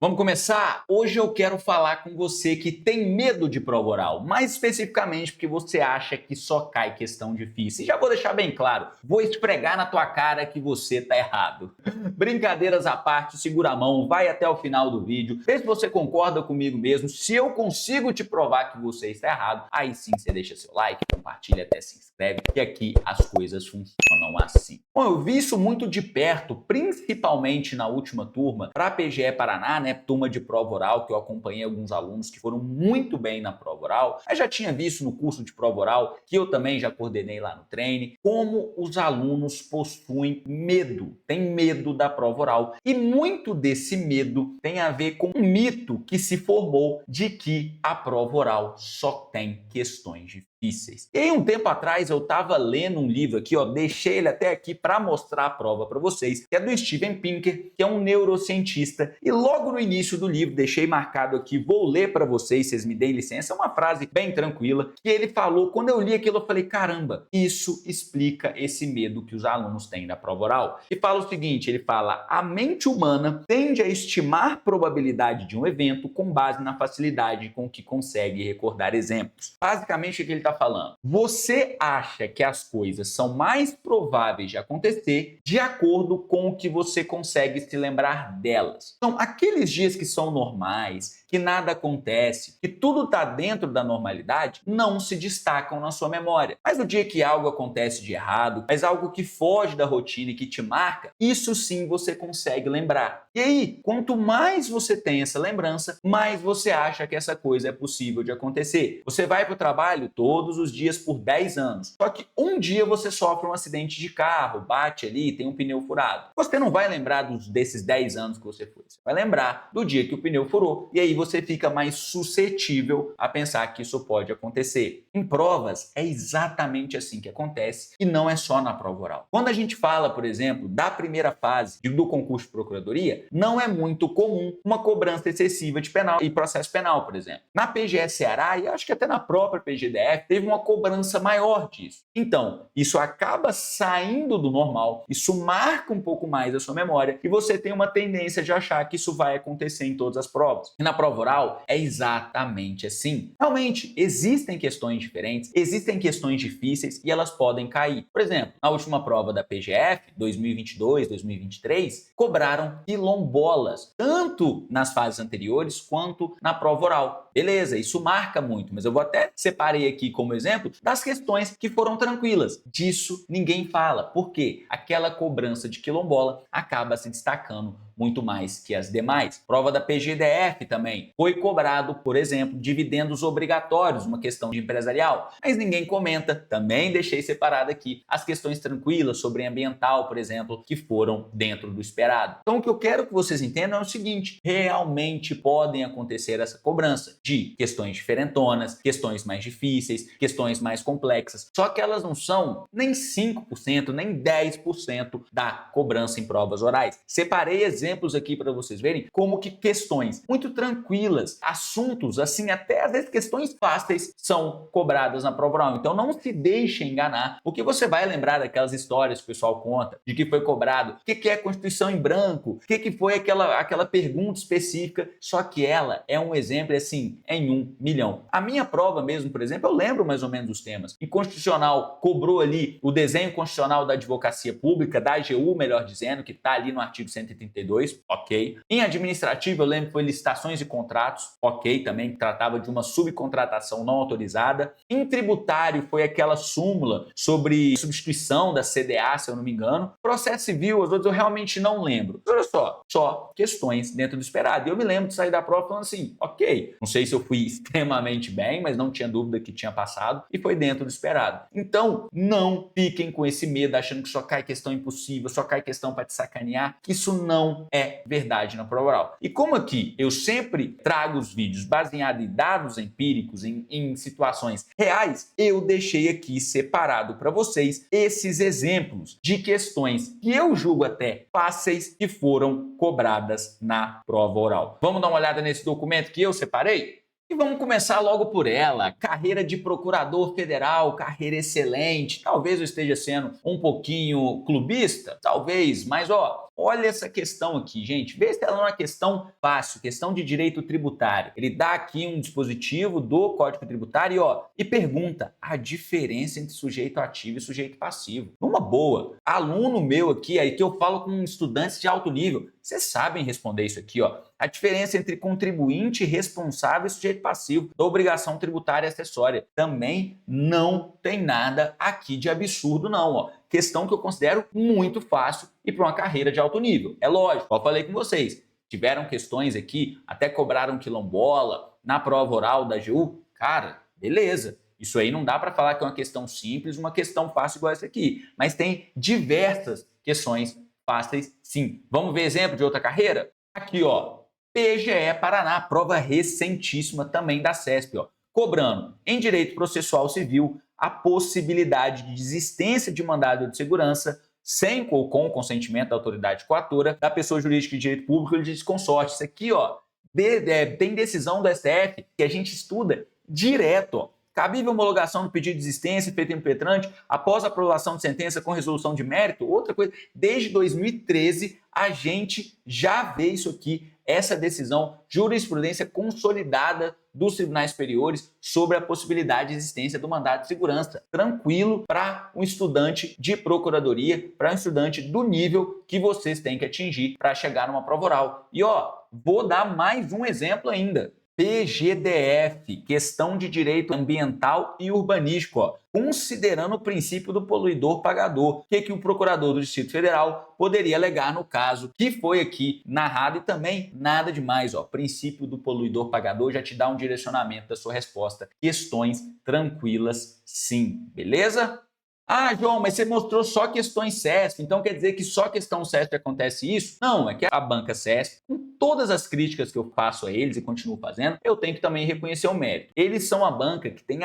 Vamos começar? Hoje eu quero falar com você que tem medo de prova oral, mais especificamente porque você acha que só cai questão difícil. E já vou deixar bem claro, vou esfregar na tua cara que você tá errado. Brincadeiras à parte, segura a mão, vai até o final do vídeo, vê se você concorda comigo mesmo. Se eu consigo te provar que você está errado, aí sim você deixa seu like, compartilha, até se inscreve, que aqui as coisas funcionam assim. Bom, eu vi isso muito de perto, principalmente na última turma, para a PGE Paraná, né? Turma de prova oral, que eu acompanhei alguns alunos que foram muito bem na prova oral. Eu já tinha visto no curso de prova oral, que eu também já coordenei lá no treine, como os alunos possuem medo, têm medo da prova oral. E muito desse medo tem a ver com um mito que se formou de que a prova oral só tem questões difíceis. E aí, um tempo atrás, eu estava lendo um livro aqui, ó, deixei ele até aqui para mostrar a prova para vocês, que é do Steven Pinker, que é um neurocientista, e logo no início do livro, deixei marcado aqui, vou ler para vocês, vocês me deem licença, é uma frase bem tranquila, que ele falou, quando eu li aquilo, eu falei, caramba, isso explica esse medo que os alunos têm da prova oral. E fala o seguinte, ele fala, a mente humana tende a estimar a probabilidade de um evento com base na facilidade com que consegue recordar exemplos. Basicamente, o que ele está falando? Você acha que as coisas são mais prováveis de acontecer de acordo com o que você consegue se lembrar delas. Então, aqueles dias que são normais, que nada acontece, que tudo está dentro da normalidade, não se destacam na sua memória. Mas o dia que algo acontece de errado, mas algo que foge da rotina e que te marca, isso sim você consegue lembrar. E aí, quanto mais você tem essa lembrança, mais você acha que essa coisa é possível de acontecer. Você vai para o trabalho todos os dias por 10 anos, só que um dia você sofre um acidente de carro, bate ali, tem um pneu furado. Você não vai lembrar desses 10 anos que você foi, você vai lembrar do dia que o pneu furou, e aí você fica mais suscetível a pensar que isso pode acontecer. Em provas, é exatamente assim que acontece, e não é só na prova oral. Quando a gente fala, por exemplo, da primeira fase do concurso de procuradoria, não é muito comum uma cobrança excessiva de penal e processo penal, por exemplo. Na PGE Ceará, e acho que até na própria PGDF, teve uma cobrança maior disso. Então, isso acaba saindo do normal, isso marca um pouco mais a sua memória, e você tem uma tendência de achar que isso vai acontecer em todas as provas. E na prova oral, é exatamente assim. Realmente, existem questões diferentes, existem questões difíceis e elas podem cair. Por exemplo, na última prova da PGF, 2022, 2023, cobraram quilombolas, tanto nas fases anteriores quanto na prova oral. Beleza, isso marca muito, mas eu vou até separei aqui como exemplo das questões que foram tranquilas. Disso ninguém fala. Por quê? Aquela cobrança de quilombola acaba se destacando muito mais que as demais. Prova da PGDF também. Foi cobrado, por exemplo, dividendos obrigatórios, uma questão de empresarial. Mas ninguém comenta. Também deixei separado aqui as questões tranquilas sobre ambiental, por exemplo, que foram dentro do esperado. Então o que eu quero que vocês entendam é o seguinte, realmente podem acontecer essa cobrança de questões diferentonas, questões mais difíceis, questões mais complexas. Só que elas não são nem 5%, nem 10% da cobrança em provas orais. Separei exemplos aqui para vocês verem como que questões muito tranquilas, assuntos assim, até às vezes questões fáceis são cobradas na prova oral. Então não se deixe enganar, porque você vai lembrar daquelas histórias que o pessoal conta, de que foi cobrado, o que é Constituição em branco, o que foi aquela pergunta específica, só que ela é um exemplo assim, em 1 milhão. A minha prova mesmo, por exemplo, eu lembro mais ou menos os temas. Em constitucional, cobrou ali o desenho constitucional da advocacia pública, da AGU, melhor dizendo, que está ali no artigo 132, ok. Em administrativo, eu lembro que foi licitações e contratos, ok, também, que tratava de uma subcontratação não autorizada. Em tributário, foi aquela súmula sobre substituição da CDA, se eu não me engano. Processo civil, as outras eu realmente não lembro. Olha só questões dentro do esperado. E eu me lembro de sair da prova falando assim, ok, não sei se eu fui extremamente bem, mas não tinha dúvida que tinha passado e foi dentro do esperado. Então, não fiquem com esse medo achando que só cai questão impossível, só cai questão para te sacanear, que isso não é verdade na prova oral. E como aqui eu sempre trago os vídeos baseados em dados empíricos, em situações reais, eu deixei aqui separado para vocês esses exemplos de questões que eu julgo até fáceis que foram cobradas na prova oral. Vamos dar uma olhada nesse documento que eu separei? E vamos começar logo por ela, carreira de procurador federal, carreira excelente. Talvez eu esteja sendo um pouquinho clubista, talvez, mas olha essa questão aqui, gente. Vê se ela não é uma questão fácil, questão de direito tributário. Ele dá aqui um dispositivo do Código Tributário e pergunta a diferença entre sujeito ativo e sujeito passivo. Numa boa, aluno meu aqui, aí que eu falo com estudantes de alto nível, vocês sabem responder isso aqui, a diferença entre contribuinte responsável e sujeito passivo da obrigação tributária acessória. Também não tem nada aqui de absurdo não, Questão que eu considero muito fácil e para uma carreira de alto nível. É lógico, como eu falei com vocês, tiveram questões aqui, até cobraram quilombola na prova oral da AGU. Cara, beleza. Isso aí não dá para falar que é uma questão simples, uma questão fácil igual essa aqui. Mas tem diversas questões fáceis, sim. Vamos ver exemplo de outra carreira? Aqui, PGE Paraná, prova recentíssima também da CESP, cobrando em direito processual civil a possibilidade de desistência de mandado de segurança sem ou com o consentimento da autoridade coatora da pessoa jurídica de direito público ou de desconsorte. Isso aqui, tem decisão do STF que a gente estuda direto, Cabível homologação do pedido de desistência feito impetrante após a aprovação de sentença com resolução de mérito. Outra coisa, desde 2013 a gente já vê isso aqui, essa decisão, jurisprudência consolidada dos tribunais superiores sobre a possibilidade de existência do mandado de segurança. Tranquilo para um estudante de procuradoria, para um estudante do nível que vocês têm que atingir para chegar numa prova oral. E vou dar mais um exemplo ainda. PGDF, questão de direito ambiental e urbanístico, considerando o princípio do poluidor pagador. O que o procurador do Distrito Federal poderia alegar no caso que foi aqui narrado e também nada demais, princípio do poluidor pagador já te dá um direcionamento da sua resposta. Questões tranquilas, sim, beleza? Ah, João, mas você mostrou só questões CESP, então quer dizer que só questão CESP acontece isso? Não, é que a banca CESP, com todas as críticas que eu faço a eles e continuo fazendo, eu tenho que também reconhecer o mérito. Eles são a banca que tem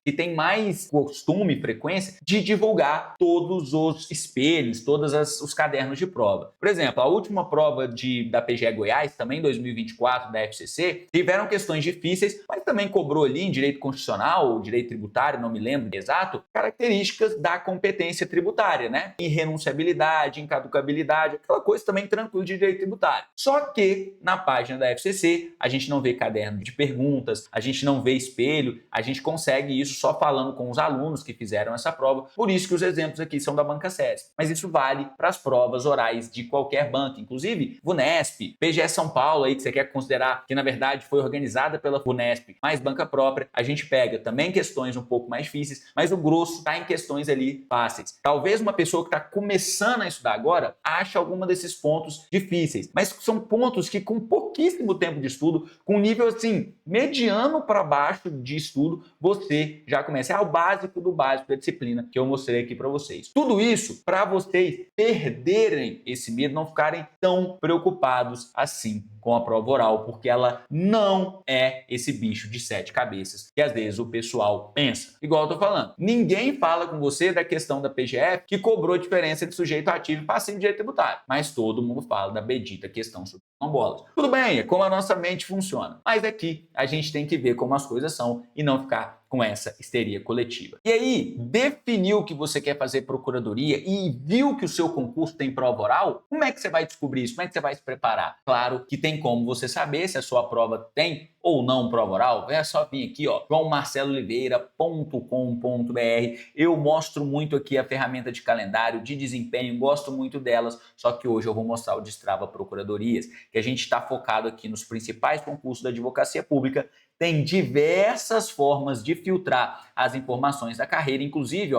que tem mais costume e frequência de divulgar todos os espelhos, todos os cadernos de prova. Por exemplo, a última prova da PGE Goiás, também em 2024, da FCC, tiveram questões difíceis, mas também cobrou ali em direito constitucional ou direito tributário, não me lembro exato, características da competência tributária, né? Irrenunciabilidade, incaducabilidade, aquela coisa também tranquila de direito tributário. Só que na página da FCC a gente não vê caderno de perguntas, a gente não vê espelho, a gente consegue isso só falando com os alunos que fizeram essa prova, por isso que os exemplos aqui são da banca CESP. Mas isso vale para as provas orais de qualquer banca, inclusive VUNESP, PGE São Paulo aí que você quer considerar que na verdade foi organizada pela VUNESP, mais banca própria, a gente pega também questões um pouco mais difíceis, mas o grosso está em questões ali fáceis. Talvez uma pessoa que está começando a estudar agora ache alguma desses pontos difíceis, mas são pontos que com pouquíssimo tempo de estudo, com nível assim, mediano para baixo de estudo, você já começa. É o básico do básico da disciplina que eu mostrei aqui para vocês. Tudo isso para vocês perderem esse medo, não ficarem tão preocupados assim com a prova oral, porque ela não é esse bicho de 7 cabeças que às vezes o pessoal pensa. Igual eu tô falando, ninguém fala com você da questão da PGF que cobrou diferença entre sujeito ativo e passivo de direito tributário, mas todo mundo fala da bendita questão sobre quilombolas. Tudo bem, é como a nossa mente funciona, mas aqui a gente tem que ver como as coisas são e não ficar com essa histeria coletiva. E aí, definiu que você quer fazer procuradoria e viu que o seu concurso tem prova oral? Como é que você vai descobrir isso? Como é que você vai se preparar? Claro que tem como você saber se a sua prova tem ou não prova oral. É só vir aqui, joãomarcelooliveira.com.br. Eu mostro muito aqui a ferramenta de calendário, de desempenho, gosto muito delas, só que hoje eu vou mostrar o Destrava Procuradorias, que a gente está focado aqui nos principais concursos da advocacia pública. Tem diversas formas de filtrar as informações da carreira, inclusive,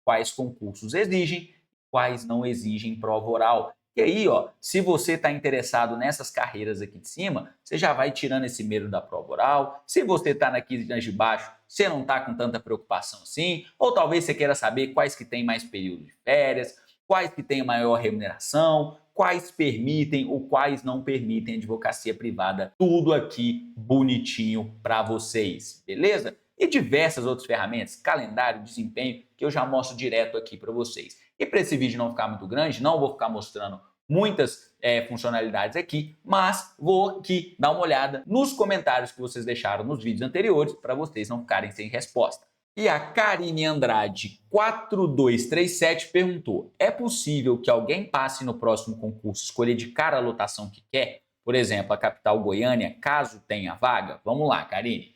quais concursos exigem, quais não exigem prova oral. E aí, se você está interessado nessas carreiras aqui de cima, você já vai tirando esse medo da prova oral. Se você está aqui de baixo, você não está com tanta preocupação assim, ou talvez você queira saber quais que tem mais período de férias, quais que têm maior remuneração, quais permitem ou quais não permitem advocacia privada, tudo aqui bonitinho para vocês, beleza? E diversas outras ferramentas, calendário, desempenho, que eu já mostro direto aqui para vocês. E para esse vídeo não ficar muito grande, não vou ficar mostrando muitas funcionalidades aqui, mas vou aqui dar uma olhada nos comentários que vocês deixaram nos vídeos anteriores para vocês não ficarem sem resposta. E a Karine Andrade 4237 perguntou: é possível que alguém passe no próximo concurso escolher de cara a lotação que quer? Por exemplo, a capital Goiânia, caso tenha vaga? Vamos lá, Karine.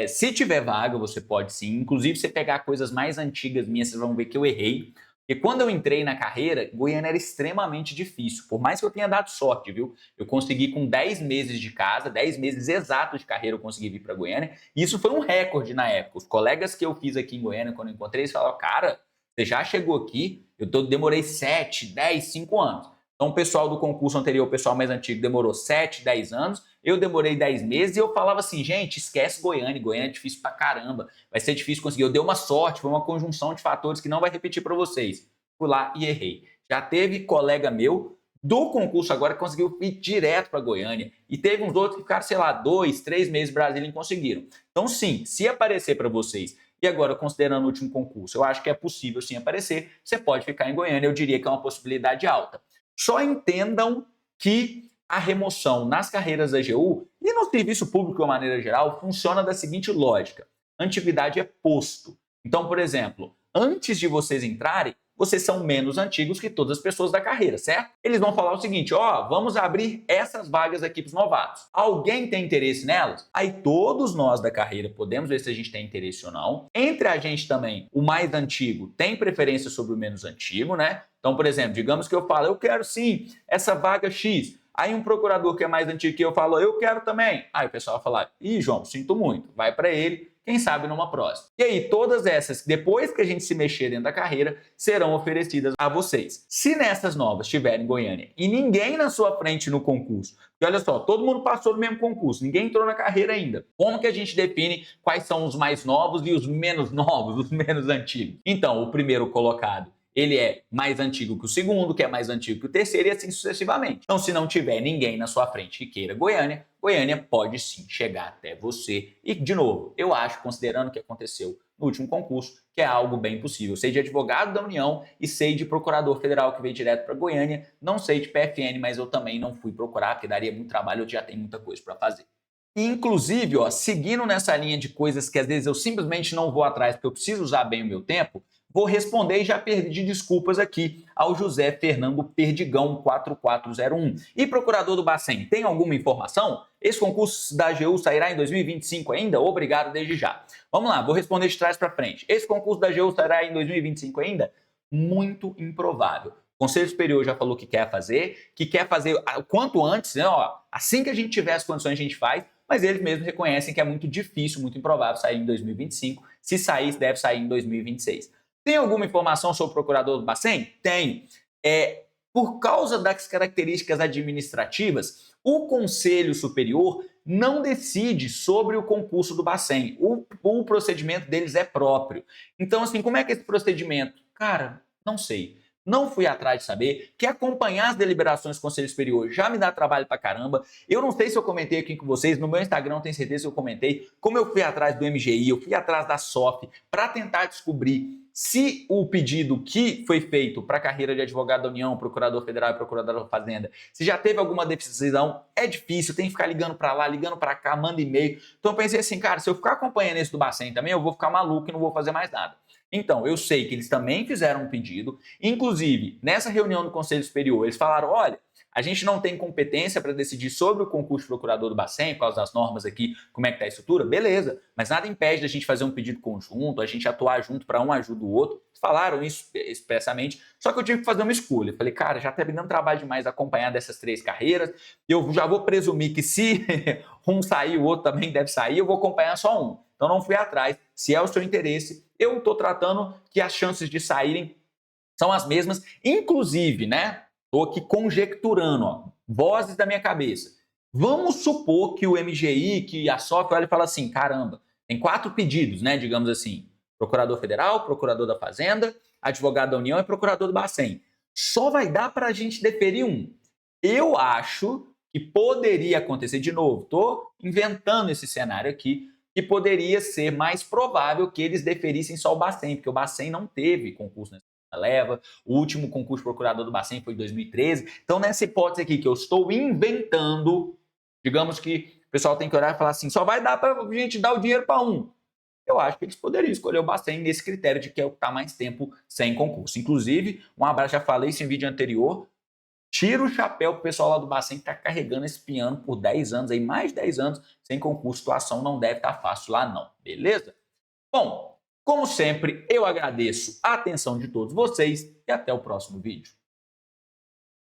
Se tiver vaga, você pode sim. Inclusive, se pegar coisas mais antigas minhas, vocês vão ver que eu errei. Porque quando eu entrei na carreira, Goiânia era extremamente difícil. Por mais que eu tenha dado sorte, viu? Eu consegui com 10 meses de casa, 10 meses exatos de carreira, eu consegui vir para Goiânia. E isso foi um recorde na época. Os colegas que eu fiz aqui em Goiânia, quando eu encontrei, eles falaram: cara, você já chegou aqui? Demorei 7, 10, 5 anos. Então, o pessoal do concurso anterior, o pessoal mais antigo, demorou 7, 10 anos. Eu demorei 10 meses e eu falava assim: gente, esquece Goiânia. Goiânia é difícil pra caramba. Vai ser difícil conseguir. Eu dei uma sorte, foi uma conjunção de fatores que não vai repetir para vocês. Fui lá e errei. Já teve colega meu do concurso agora que conseguiu ir direto para Goiânia. E teve uns outros que ficaram, sei lá, 2, 3 meses em Brasília e conseguiram. Então, sim, se aparecer para vocês, e agora considerando o último concurso, eu acho que é possível sim aparecer, você pode ficar em Goiânia. Eu diria que é uma possibilidade alta. Só entendam que a remoção nas carreiras da AGU e no serviço público de uma maneira geral funciona da seguinte lógica: antiguidade é posto. Então, por exemplo, antes de vocês entrarem, vocês são menos antigos que todas as pessoas da carreira, certo? Eles vão falar o seguinte: ó, vamos abrir essas vagas aqui para os novatos. Alguém tem interesse nelas? Aí todos nós da carreira podemos ver se a gente tem interesse ou não. Entre a gente também, o mais antigo tem preferência sobre o menos antigo, né? Então, por exemplo, digamos que eu falo: eu quero sim essa vaga X. Aí um procurador que é mais antigo que eu falo: eu quero também. Aí o pessoal vai falar: ih, João, sinto muito, vai para ele, quem sabe numa próxima. E aí todas essas, depois que a gente se mexer dentro da carreira, serão oferecidas a vocês. Se nessas novas estiverem em Goiânia e ninguém na sua frente no concurso, porque olha só, todo mundo passou no mesmo concurso, ninguém entrou na carreira ainda. Como que a gente define quais são os mais novos e os menos novos, os menos antigos? Então, o primeiro colocado, ele é mais antigo que o segundo, que é mais antigo que o terceiro, e assim sucessivamente. Então, se não tiver ninguém na sua frente que queira Goiânia, Goiânia pode sim chegar até você. E, de novo, eu acho, considerando o que aconteceu no último concurso, que é algo bem possível. Sei de advogado da União e sei de procurador federal que veio direto para Goiânia. Não sei de PFN, mas eu também não fui procurar, porque daria muito trabalho, eu já tenho muita coisa para fazer. Inclusive, ó, seguindo nessa linha de coisas que às vezes eu simplesmente não vou atrás porque eu preciso usar bem o meu tempo, vou responder e já perdi desculpas aqui ao José Fernando Perdigão 4401. E procurador do Bacen, tem alguma informação? Esse concurso da AGU sairá em 2025 ainda? Obrigado desde já. Vamos lá, vou responder de trás para frente. Esse concurso da AGU sairá em 2025 ainda? Muito improvável. O Conselho Superior já falou que quer fazer o quanto antes, né? Ó, assim que a gente tiver as condições a gente faz, mas eles mesmos reconhecem que é muito difícil, muito improvável sair em 2025. Se sair, deve sair em 2026. Tem alguma informação sobre o procurador do Bacen? Tem. Por causa das características administrativas, o Conselho Superior não decide sobre o concurso do Bacen. O procedimento deles é próprio. Então, assim, como é que é esse procedimento? Cara, não sei. Não fui atrás de saber, que acompanhar as deliberações do Conselho Superior já me dá trabalho pra caramba. Eu não sei se eu comentei aqui com vocês, no meu Instagram tenho certeza que eu comentei, como eu fui atrás do MGI, eu fui atrás da SOF para tentar descobrir se o pedido que foi feito para a carreira de advogado da União, procurador federal e procurador da Fazenda, se já teve alguma decisão. É difícil, tem que ficar ligando para lá, ligando para cá, manda e-mail. Então eu pensei assim, cara, se eu ficar acompanhando esse do Bacen também, eu vou ficar maluco e não vou fazer mais nada. Então, eu sei que eles também fizeram um pedido, inclusive, nessa reunião do Conselho Superior, eles falaram: olha, a gente não tem competência para decidir sobre o concurso de procurador do Bacen, por causa das normas aqui, como é que está a estrutura, beleza, mas nada impede da gente fazer um pedido conjunto, a gente atuar junto para um ajuda o outro. Eles falaram isso expressamente, só que eu tive que fazer uma escolha. Eu falei, cara, já está me dando trabalho demais acompanhar dessas 3 carreiras, eu já vou presumir que se um sair, o outro também deve sair, eu vou acompanhar só um. Então não fui atrás. Se é o seu interesse, eu estou tratando que as chances de saírem são as mesmas. Inclusive, né? Estou aqui conjecturando, ó, vozes da minha cabeça. Vamos supor que o MGI, que a SOF, olha e fala assim: caramba, tem 4 pedidos, né? Digamos assim: procurador federal, procurador da Fazenda, advogado da União e procurador do Bacen. Só vai dar para a gente deferir um. Eu acho que poderia acontecer de novo. Estou inventando esse cenário aqui, que poderia ser mais provável que eles deferissem só o Bacen, porque o Bacen não teve concurso nesse. leva, o último concurso procurador do Bacen foi em 2013. Então, nessa hipótese aqui que eu estou inventando, digamos que o pessoal tem que olhar e falar assim, só vai dar para a gente dar o dinheiro para um. Eu acho que eles poderiam escolher o Bacen nesse critério de que é o que está mais tempo sem concurso. Inclusive, um abraço, já falei isso em vídeo anterior, tira o chapéu pro pessoal lá do Bacen que está carregando esse piano por 10 anos, aí, mais de 10 anos sem concurso. A situação não deve estar fácil lá não, beleza? Bom, como sempre, eu agradeço a atenção de todos vocês e até o próximo vídeo.